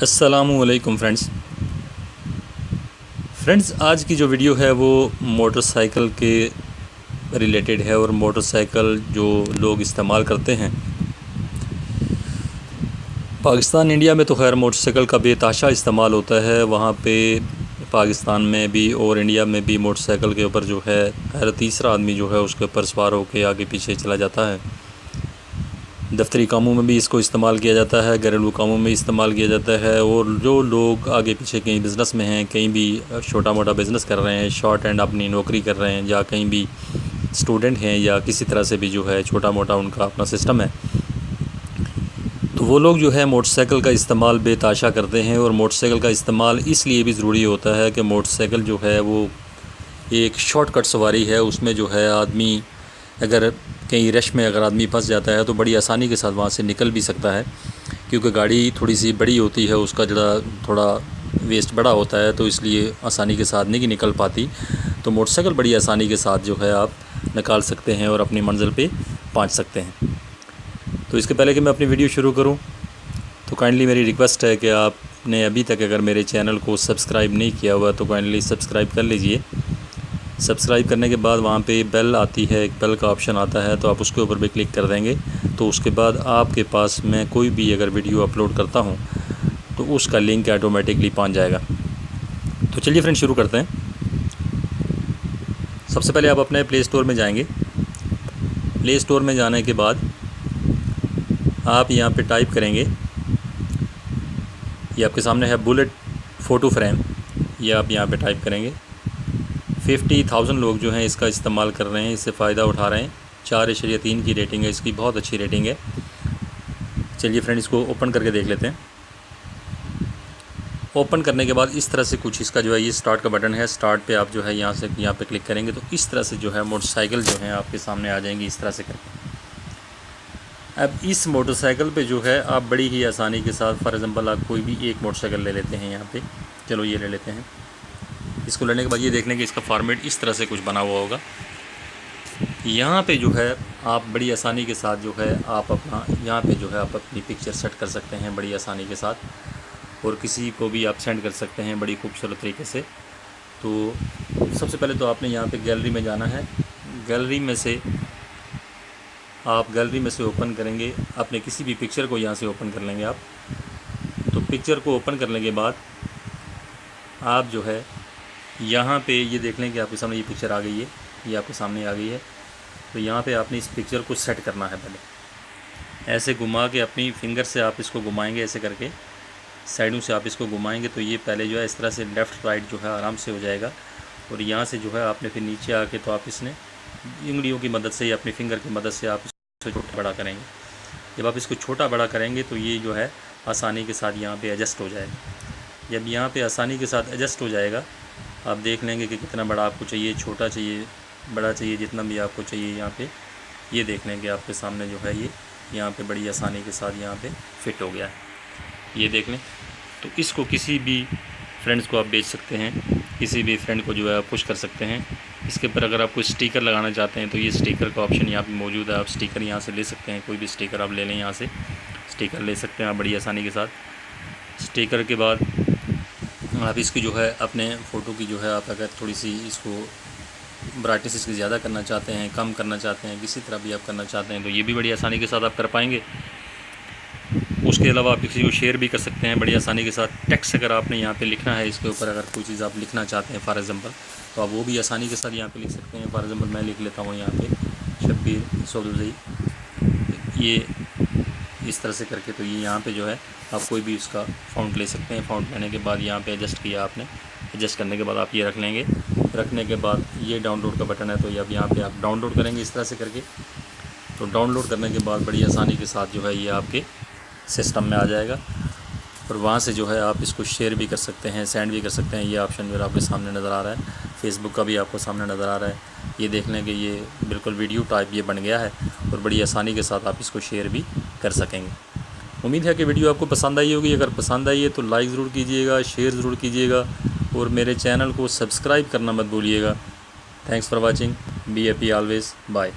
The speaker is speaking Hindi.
अस्सलामुअलैकुम फ्रेंड्स, आज की जो वीडियो है वो मोटरसाइकिल के रिलेटेड है। और मोटरसाइकिल जो लोग इस्तेमाल करते हैं पाकिस्तान इंडिया में तो खैर मोटरसाइकिल का बेतहाशा इस्तेमाल होता है। वहाँ पे पाकिस्तान में भी और इंडिया में भी मोटरसाइकिल के ऊपर जो है हर तीसरा आदमी जो है उसके ऊपर सवार होकर आगे पीछे चला जाता है। दफ्तरी कामों में भी इसको इस्तेमाल किया जाता है, घरेलू कामों में इस्तेमाल किया जाता है। और जो लोग आगे पीछे कहीं बिज़नेस में हैं, कहीं भी छोटा मोटा बिज़नेस कर रहे हैं, शॉर्ट एंड अपनी नौकरी कर रहे हैं, या कहीं भी स्टूडेंट हैं, या किसी तरह से भी जो है छोटा मोटा उनका अपना सिस्टम है, तो वो लोग जो है मोटरसाइकिल का इस्तेमाल बेतहाशा करते हैं। और मोटरसाइकिल का इस्तेमाल इसलिए भी ज़रूरी होता है कि मोटरसाइकिल जो है वो एक शॉर्टकट सवारी है। उसमें जो है आदमी अगर कहीं रश में अगर आदमी फंस जाता है तो बड़ी आसानी के साथ वहाँ से निकल भी सकता है, क्योंकि गाड़ी थोड़ी सी बड़ी होती है, उसका जरा थोड़ा वेस्ट बड़ा होता है, तो इसलिए आसानी के साथ नहीं निकल पाती। तो मोटरसाइकिल बड़ी आसानी के साथ जो है आप निकाल सकते हैं और अपनी मंजिल पे पहुँच सकते हैं। तो इसके पहले कि मैं अपनी वीडियो शुरू करूँ तो काइंडली मेरी रिक्वेस्ट है कि आपने अभी तक अगर मेरे चैनल को सब्सक्राइब नहीं किया हुआ तो काइंडली सब्सक्राइब कर लीजिए। सब्सक्राइब करने के बाद वहाँ पे बेल आती है, एक बेल का ऑप्शन आता है, तो आप उसके ऊपर भी क्लिक कर देंगे। तो उसके बाद आपके पास मैं कोई भी अगर वीडियो अपलोड करता हूँ तो उसका लिंक ऑटोमेटिकली पहुँच जाएगा। तो चलिए फ्रेंड शुरू करते हैं। सबसे पहले आप अपने प्ले स्टोर में जाएंगे। प्ले स्टोर में जाने के बाद आप यहाँ पे टाइप करेंगे, ये आपके सामने है बुलेट फ़ोटो फ्रेम, ये आप यहाँ पे टाइप करेंगे। 50,000 लोग जो हैं इसका इस्तेमाल कर रहे हैं, इससे फ़ायदा उठा रहे हैं। 4.3 की रेटिंग है इसकी, बहुत अच्छी रेटिंग है। चलिए फ्रेंड इसको ओपन करके देख लेते हैं। ओपन करने के बाद इस तरह से कुछ इसका जो है ये स्टार्ट का बटन है। स्टार्ट पे आप जो है यहाँ पे क्लिक करेंगे तो इस तरह से जो है मोटरसाइकिल जो है आपके सामने आ जाएंगी इस तरह से करके। अब इस मोटरसाइकिल पे जो है आप बड़ी ही आसानी के साथ, फॉर एग्ज़ाम्पल आप कोई भी एक मोटरसाइकिल ले लेते हैं यहाँ पे, चलो ये ले लेते हैं। इसको लेने के बाद ये देख लें कि इसका फॉर्मेट इस तरह से कुछ बना हुआ होगा। यहाँ पे जो है आप बड़ी आसानी के साथ जो है आप अपना यहाँ पे जो है आप अपनी पिक्चर सेट कर सकते हैं बड़ी आसानी के साथ, और किसी को भी आप सेंड कर सकते हैं बड़ी खूबसूरत तरीके से। तो सबसे पहले तो आपने यहाँ पे गैलरी में जाना है। गैलरी में से ओपन करेंगे अपने किसी भी पिक्चर को, यहाँ से ओपन कर लेंगे आप। तो पिक्चर को ओपन करने के बाद आप जो है यहाँ पे ये देख लें कि आपके सामने ये पिक्चर आ गई है, ये आपके सामने आ गई है। तो यहाँ पे आपने इस पिक्चर को सेट करना है। पहले ऐसे घुमा के अपनी फिंगर से आप इसको घुमाएंगे, ऐसे करके साइडों से आप इसको घुमाएंगे तो ये पहले जो है इस तरह से लेफ़्ट राइट जो है आराम से हो जाएगा। और यहाँ से जो है आपने फिर नीचे आके तो आप इसने उंगलियों की मदद से या अपनी फिंगर की मदद से आप इसको छोटा बड़ा करेंगे। जब आप इसको छोटा बड़ा करेंगे तो ये जो है आसानी के साथ यहाँ पर एडजस्ट हो जाएगा। जब यहाँ पर आसानी के साथ एडजस्ट हो जाएगा, आप देख लेंगे कि कितना बड़ा आपको चाहिए, छोटा चाहिए, बड़ा चाहिए, जितना भी आपको चाहिए यहाँ पे ये देख लेंगे आपके सामने जो है ये यहाँ पे बड़ी आसानी के साथ यहाँ पे फिट हो गया है, ये देख लें। तो इसको किसी भी फ्रेंड्स को आप बेच सकते हैं, किसी भी फ्रेंड को जो है आप पुश कर सकते हैं। इसके ऊपर अगर आप कोई स्टिकर लगाना चाहते हैं तो ये स्टिकर का ऑप्शन यहाँ पे मौजूद है। आप स्टिकर यहाँ से ले सकते हैं, कोई भी स्टिकर आप ले लें, यहाँ से स्टिकर ले सकते हैं आप बड़ी आसानी के साथ। स्टिकर के बाद आप इसकी जो है अपने फ़ोटो की जो है आप अगर थोड़ी सी इसको ब्राइटनेस इसकी ज़्यादा करना चाहते हैं, कम करना चाहते हैं, किसी तरह भी आप करना चाहते हैं तो ये भी बड़ी आसानी के साथ आप कर पाएंगे। उसके अलावा आप किसी को शेयर भी कर सकते हैं बड़ी आसानी के साथ। टेक्स्ट अगर आपने यहाँ पे लिखना है, इसके ऊपर अगर कोई चीज़ आप लिखना चाहते हैं फॉर एग्ज़ाम्पल, तो आप वो भी आसानी के साथ यहाँ पे लिख सकते हैं। फॉर एग्ज़ाम्पल मैं लिख लेता हूँ यहाँ पे शब्बीर चौधरी, ये इस तरह से करके। तो ये यहाँ पे जो है आप कोई भी उसका फ़ॉन्ट ले सकते हैं। फ़ॉन्ट लेने के बाद यहाँ पे एडजस्ट किया आपने, एडजस्ट करने के बाद आप ये रख लेंगे। रखने के बाद ये डाउनलोड का बटन है, तो ये अब यहाँ पे आप डाउनलोड करेंगे इस तरह से करके। तो डाउनलोड करने के बाद बड़ी आसानी के साथ जो है ये आपके सिस्टम में आ जाएगा। और वहाँ से जो है आप इसको शेयर भी कर सकते हैं, सेंड भी कर सकते हैं। ये ऑप्शन जो आपके सामने नज़र आ रहा है, फेसबुक का भी आपको सामने नज़र आ रहा है। ये देख लें कि ये बिल्कुल वीडियो टाइप ये बन गया है और बड़ी आसानी के साथ आप इसको शेयर भी कर सकेंगे। उम्मीद है कि वीडियो आपको पसंद आई होगी। अगर पसंद आई है तो लाइक ज़रूर कीजिएगा, शेयर ज़रूर कीजिएगा और मेरे चैनल को सब्सक्राइब करना मत भूलिएगा। Thanks for watching, be happy always, bye.